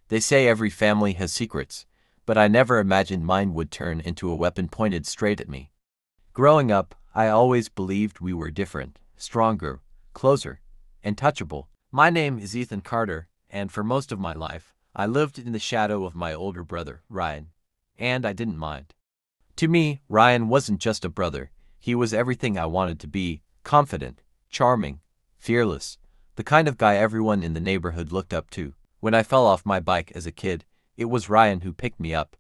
They say every family has secrets, but I never imagined mine would turn into a weapon pointed straight at me. Growing up, I always believed we were different, stronger, closer, and touchable. My name is Ethan Carter, and for most of my life, I lived in the shadow of my older brother, Ryan, and I didn't mind. To me, Ryan wasn't just a brother, he was everything I wanted to be: confident, charming, fearless, the kind of guy everyone in the neighborhood looked up to. When I fell off my bike as a kid, it was Ryan who picked me up.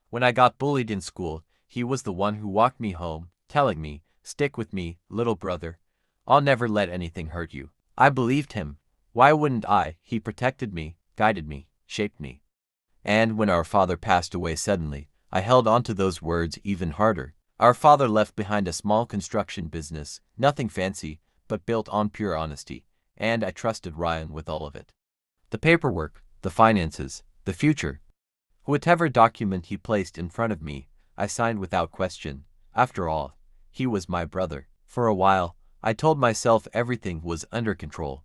When I got bullied in school, he was the one who walked me home, telling me, "Stick with me, little brother. I'll never let anything hurt you." I believed him. Why wouldn't I? He protected me, guided me, shaped me. And when our father passed away suddenly, I held onto those words even harder. Our father left behind a small construction business, nothing fancy, but built on pure honesty, and I trusted Ryan with all of it. The paperwork, the finances, the future. Whatever document he placed in front of me, I signed without question. After all, he was my brother. For a while, I told myself everything was under control.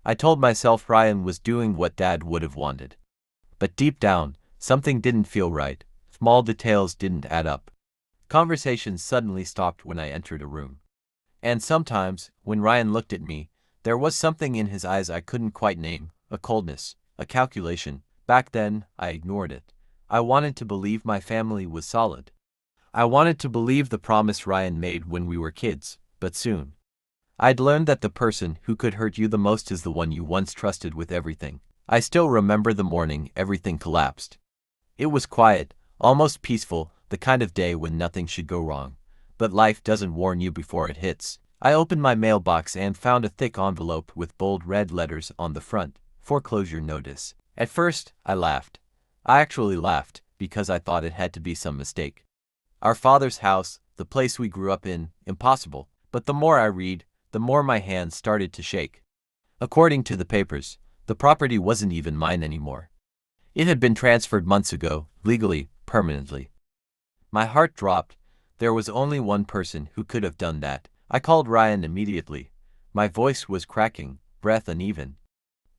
I told myself Ryan was doing what Dad would have wanted. But deep down, something didn't feel right. Small details didn't add up. Conversations suddenly stopped when I entered a room. And sometimes, when Ryan looked at me, there was something in his eyes I couldn't quite name, a coldness, a calculation. Back then, I ignored it. I wanted to believe my family was solid. I wanted to believe the promise Ryan made when we were kids, but soon I'd learned that the person who could hurt you the most is the one you once trusted with everything. I still remember the morning everything collapsed. It was quiet, almost peaceful, the kind of day when nothing should go wrong. But life doesn't warn you before it hits. I opened my mailbox and found a thick envelope with bold red letters on the front: foreclosure notice. At first, I laughed. I actually laughed, because I thought it had to be some mistake. Our father's house, the place we grew up in, impossible. But the more I read, the more my hands started to shake. According to the papers, the property wasn't even mine anymore. It had been transferred months ago, legally, permanently. My heart dropped. There was only one person who could have done that. I called Ryan immediately. My voice was cracking, breath uneven.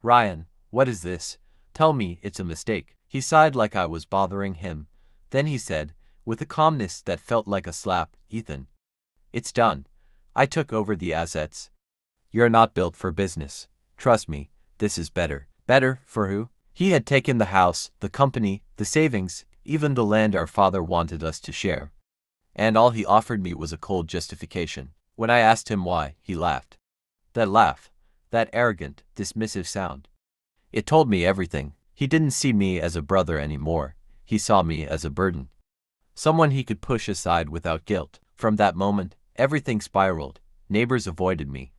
"Ryan, what is this? Tell me it's a mistake." He sighed like I was bothering him. Then he said, with a calmness that felt like a slap, "Ethan, it's done. I took over the assets. You're not built for business. Trust me, this is better." Better for who? He had taken the house, the company, the savings, even the land our father wanted us to share. And all he offered me was a cold justification. When I asked him why, he laughed. That laugh, that arrogant, dismissive sound. It told me everything. He didn't see me as a brother anymore. He saw me as a burden. Someone he could push aside without guilt. From that moment, everything spiraled. Neighbors avoided me.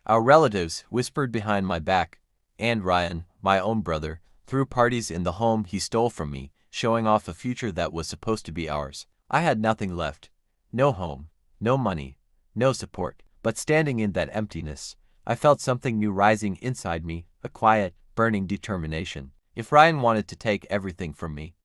Our relatives whispered behind my back, and Ryan, my own brother, threw parties in the home he stole from me, showing off a future that was supposed to be ours. I had nothing left. No home, no money, no support. But standing in that emptiness, I felt something new rising inside me, a quiet, burning determination. If Ryan wanted to take everything from me,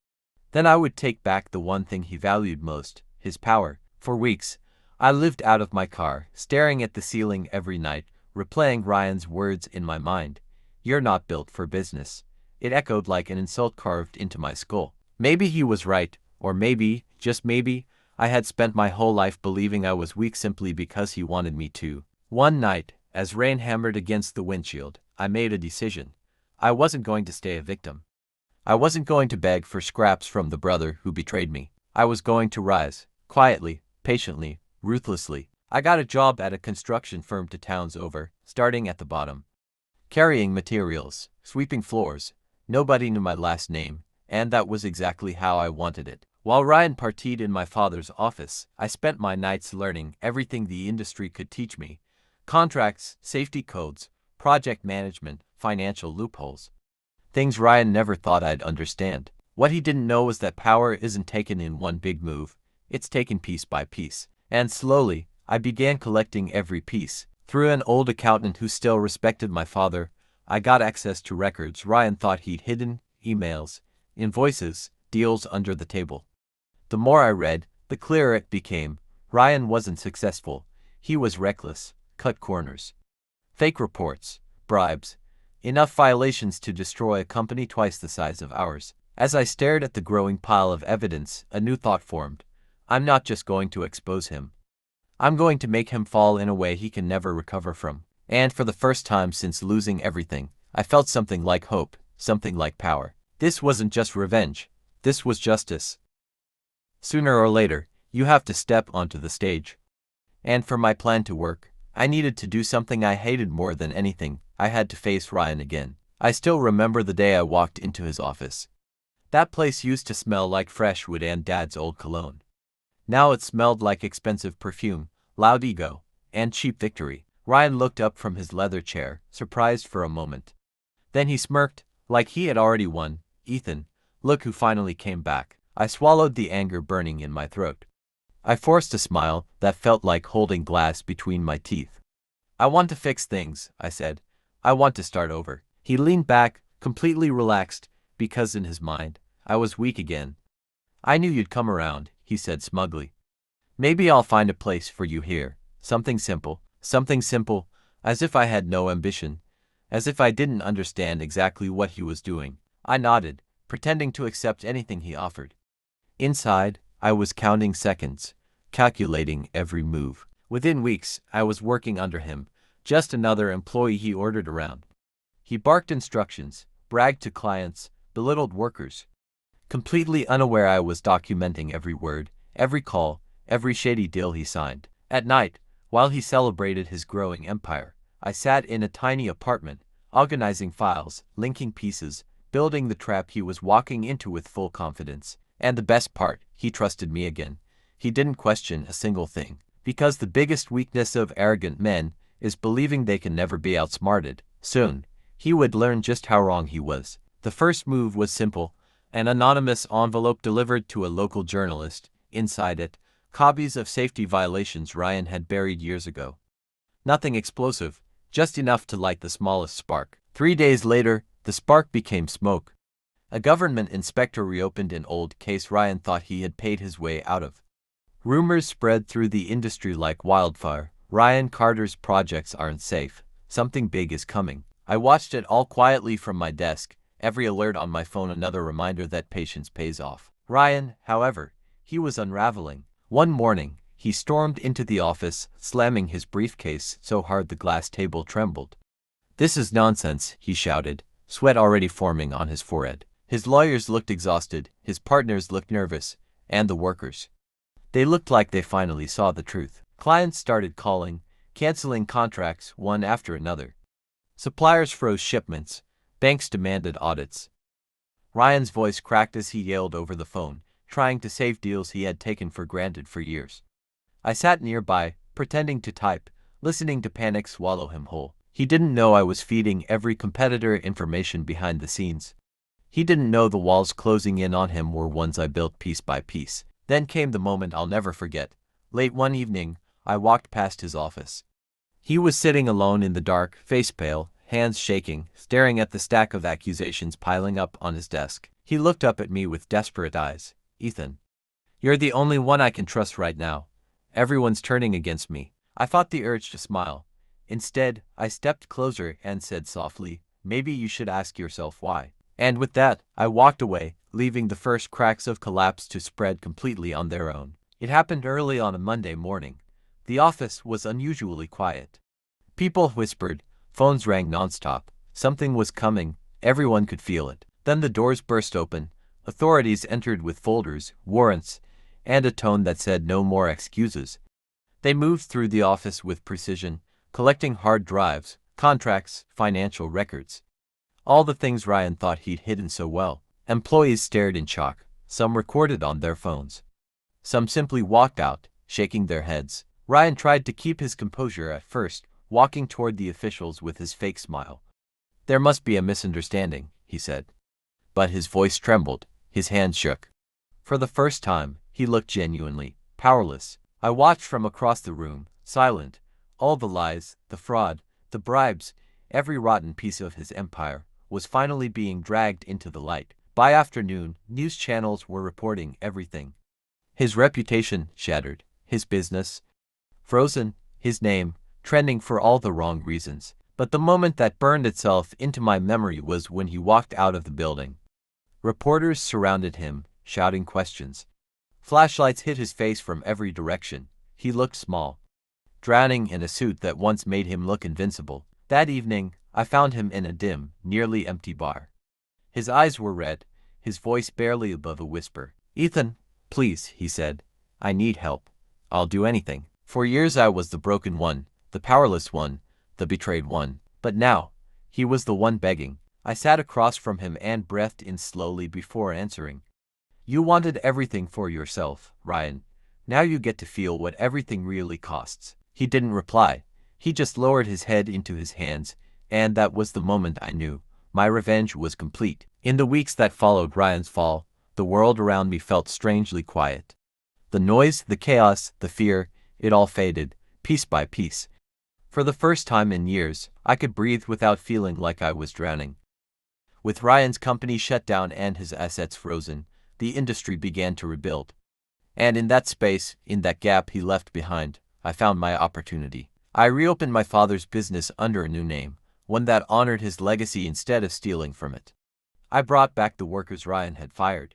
then I would take back the one thing he valued most: his power. For weeks, I lived out of my car, staring at the ceiling every night, replaying Ryan's words in my mind. "You're not built for business." It echoed like an insult carved into my skull. Maybe he was right, or maybe, just maybe, I had spent my whole life believing I was weak simply because he wanted me to. One night, as rain hammered against the windshield, I made a decision. I wasn't going to stay a victim. I wasn't going to beg for scraps from the brother who betrayed me. I was going to rise, quietly, patiently, ruthlessly. I got a job at a construction firm 2 towns over, starting at the bottom. Carrying materials, sweeping floors. Nobody knew my last name, and that was exactly how I wanted it. While Ryan partied in my father's office, I spent my nights learning everything the industry could teach me: contracts, safety codes, project management, financial loopholes. Things Ryan never thought I'd understand. What he didn't know was that power isn't taken in one big move, it's taken piece by piece. And slowly, I began collecting every piece. Through an old accountant who still respected my father, I got access to records Ryan thought he'd hidden: emails, invoices, deals under the table. The more I read, the clearer it became. Ryan wasn't successful. He was reckless, cut corners. Fake reports, bribes, Enough violations to destroy a company twice the size of ours. As I stared at the growing pile of evidence, a new thought formed. I'm not just going to expose him. I'm going to make him fall in a way he can never recover from. And for the first time since losing everything, I felt something like hope, something like power. This wasn't just revenge. This was justice. Sooner or later, you have to step onto the stage. And for my plan to work, I needed to do something I hated more than anything. I had to face Ryan again. I still remember the day I walked into his office. That place used to smell like fresh wood and Dad's old cologne. Now it smelled like expensive perfume, loud ego, and cheap victory. Ryan looked up from his leather chair, surprised for a moment. Then he smirked, like he had already won. Ethan, look who finally came back. I swallowed the anger burning in my throat. I forced a smile that felt like holding glass between my teeth. I want to fix things, I said. I want to start over. He leaned back, completely relaxed, because in his mind, I was weak again. I knew you'd come around, he said smugly. Maybe I'll find a place for you here. Something simple, as if I had no ambition, as if I didn't understand exactly what he was doing. I nodded, pretending to accept anything he offered. Inside, I was counting seconds, calculating every move. Within weeks, I was working under him, just another employee he ordered around. He barked instructions, bragged to clients, belittled workers. Completely unaware I was documenting every word, every call, every shady deal he signed. At night, while he celebrated his growing empire, I sat in a tiny apartment, organizing files, linking pieces, building the trap he was walking into with full confidence. And the best part, he trusted me again. He didn't question a single thing. Because the biggest weakness of arrogant men is believing they can never be outsmarted. Soon, he would learn just how wrong he was. The first move was simple. An anonymous envelope delivered to a local journalist. Inside it, copies of safety violations Ryan had buried years ago. Nothing explosive, just enough to light the smallest spark. 3 days later, the spark became smoke. A government inspector reopened an old case Ryan thought he had paid his way out of. Rumors spread through the industry like wildfire. Ryan Carter's projects aren't safe. Something big is coming. I watched it all quietly from my desk, every alert on my phone another reminder that patience pays off. Ryan, however, he was unraveling. One morning, he stormed into the office, slamming his briefcase so hard the glass table trembled. "This is nonsense," he shouted, sweat already forming on his forehead. His lawyers looked exhausted, his partners looked nervous, and the workers. They looked like they finally saw the truth. Clients started calling, canceling contracts one after another. Suppliers froze shipments, banks demanded audits. Ryan's voice cracked as he yelled over the phone, trying to save deals he had taken for granted for years. I sat nearby, pretending to type, listening to panic swallow him whole. He didn't know I was feeding every competitor information behind the scenes. He didn't know the walls closing in on him were ones I built piece by piece. Then came the moment I'll never forget. Late one evening, I walked past his office. He was sitting alone in the dark, face pale, hands shaking, staring at the stack of accusations piling up on his desk. He looked up at me with desperate eyes. "Ethan, you're the only one I can trust right now. Everyone's turning against me." I fought the urge to smile. Instead, I stepped closer and said softly, "Maybe you should ask yourself why." And with that, I walked away, leaving the first cracks of collapse to spread completely on their own. It happened early on a Monday morning. The office was unusually quiet. People whispered, phones rang nonstop. Something was coming, everyone could feel it. Then the doors burst open. Authorities entered with folders, warrants, and a tone that said no more excuses. They moved through the office with precision, collecting hard drives, contracts, financial records. All the things Ryan thought he'd hidden so well. Employees stared in shock. Some recorded on their phones. Some simply walked out, shaking their heads. Ryan tried to keep his composure at first, walking toward the officials with his fake smile. "There must be a misunderstanding," he said. But his voice trembled, his hands shook. For the first time, he looked genuinely powerless. I watched from across the room, silent. All the lies, the fraud, the bribes, every rotten piece of his empire was finally being dragged into the light. By afternoon, news channels were reporting everything. His reputation shattered, his business frozen, his name trending for all the wrong reasons. But the moment that burned itself into my memory was when he walked out of the building. Reporters surrounded him, shouting questions. Flashlights hit his face from every direction. He looked small, drowning in a suit that once made him look invincible. That evening, I found him in a dim, nearly empty bar. His eyes were red, his voice barely above a whisper. "Ethan, please," he said. "I need help. I'll do anything." For years I was the broken one, the powerless one, the betrayed one. But now, he was the one begging. I sat across from him and breathed in slowly before answering. "You wanted everything for yourself, Ryan. Now you get to feel what everything really costs." He didn't reply. He just lowered his head into his hands, and that was the moment I knew my revenge was complete. In the weeks that followed Ryan's fall, the world around me felt strangely quiet. The noise, the chaos, the fear, it all faded, piece by piece. For the first time in years, I could breathe without feeling like I was drowning. With Ryan's company shut down and his assets frozen, the industry began to rebuild. And in that space, in that gap he left behind, I found my opportunity. I reopened my father's business under a new name, one that honored his legacy instead of stealing from it. I brought back the workers Ryan had fired.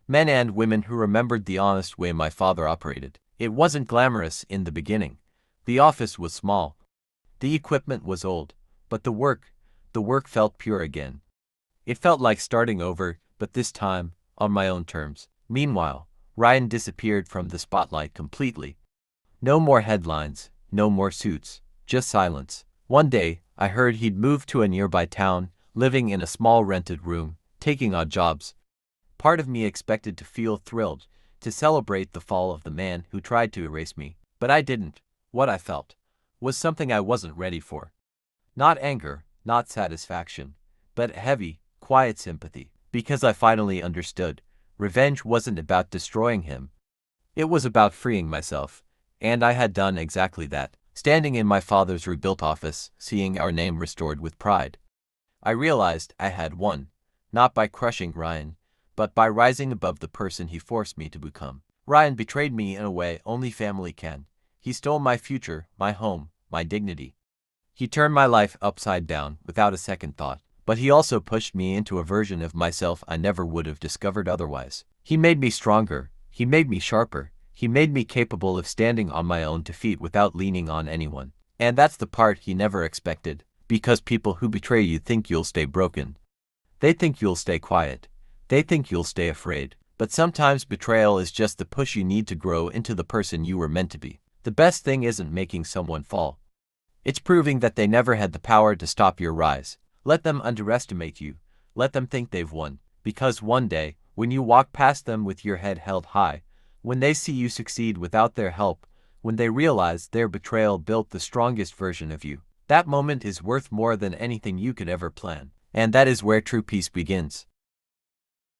Men and women who remembered the honest way my father operated. It wasn't glamorous in the beginning. The office was small. The equipment was old, but the work felt pure again. It felt like starting over, but this time, on my own terms. Meanwhile, Ryan disappeared from the spotlight completely. No more headlines, no more suits, just silence. One day, I heard he'd moved to a nearby town, living in a small rented room, taking odd jobs. Part of me expected to feel thrilled, to celebrate the fall of the man who tried to erase me, but I didn't. What I felt was something I wasn't ready for. Not anger, not satisfaction, but heavy, quiet sympathy, because I finally understood. Revenge wasn't about destroying him. It was about freeing myself, and I had done exactly that, standing in my father's rebuilt office, seeing our name restored with pride. I realized I had won, not by crushing Ryan, but by rising above the person he forced me to become. Ryan betrayed me in a way only family can. He stole my future, my home, my dignity. He turned my life upside down without a second thought, but he also pushed me into a version of myself I never would have discovered otherwise. He made me stronger, he made me sharper, he made me capable of standing on my own 2 feet without leaning on anyone. And that's the part he never expected, because people who betray you think you'll stay broken. They think you'll stay quiet. They think you'll stay afraid. But sometimes betrayal is just the push you need to grow into the person you were meant to be. The best thing isn't making someone fall. It's proving that they never had the power to stop your rise. Let them underestimate you. Let them think they've won. Because one day, when you walk past them with your head held high, when they see you succeed without their help, when they realize their betrayal built the strongest version of you, that moment is worth more than anything you could ever plan. And that is where true peace begins.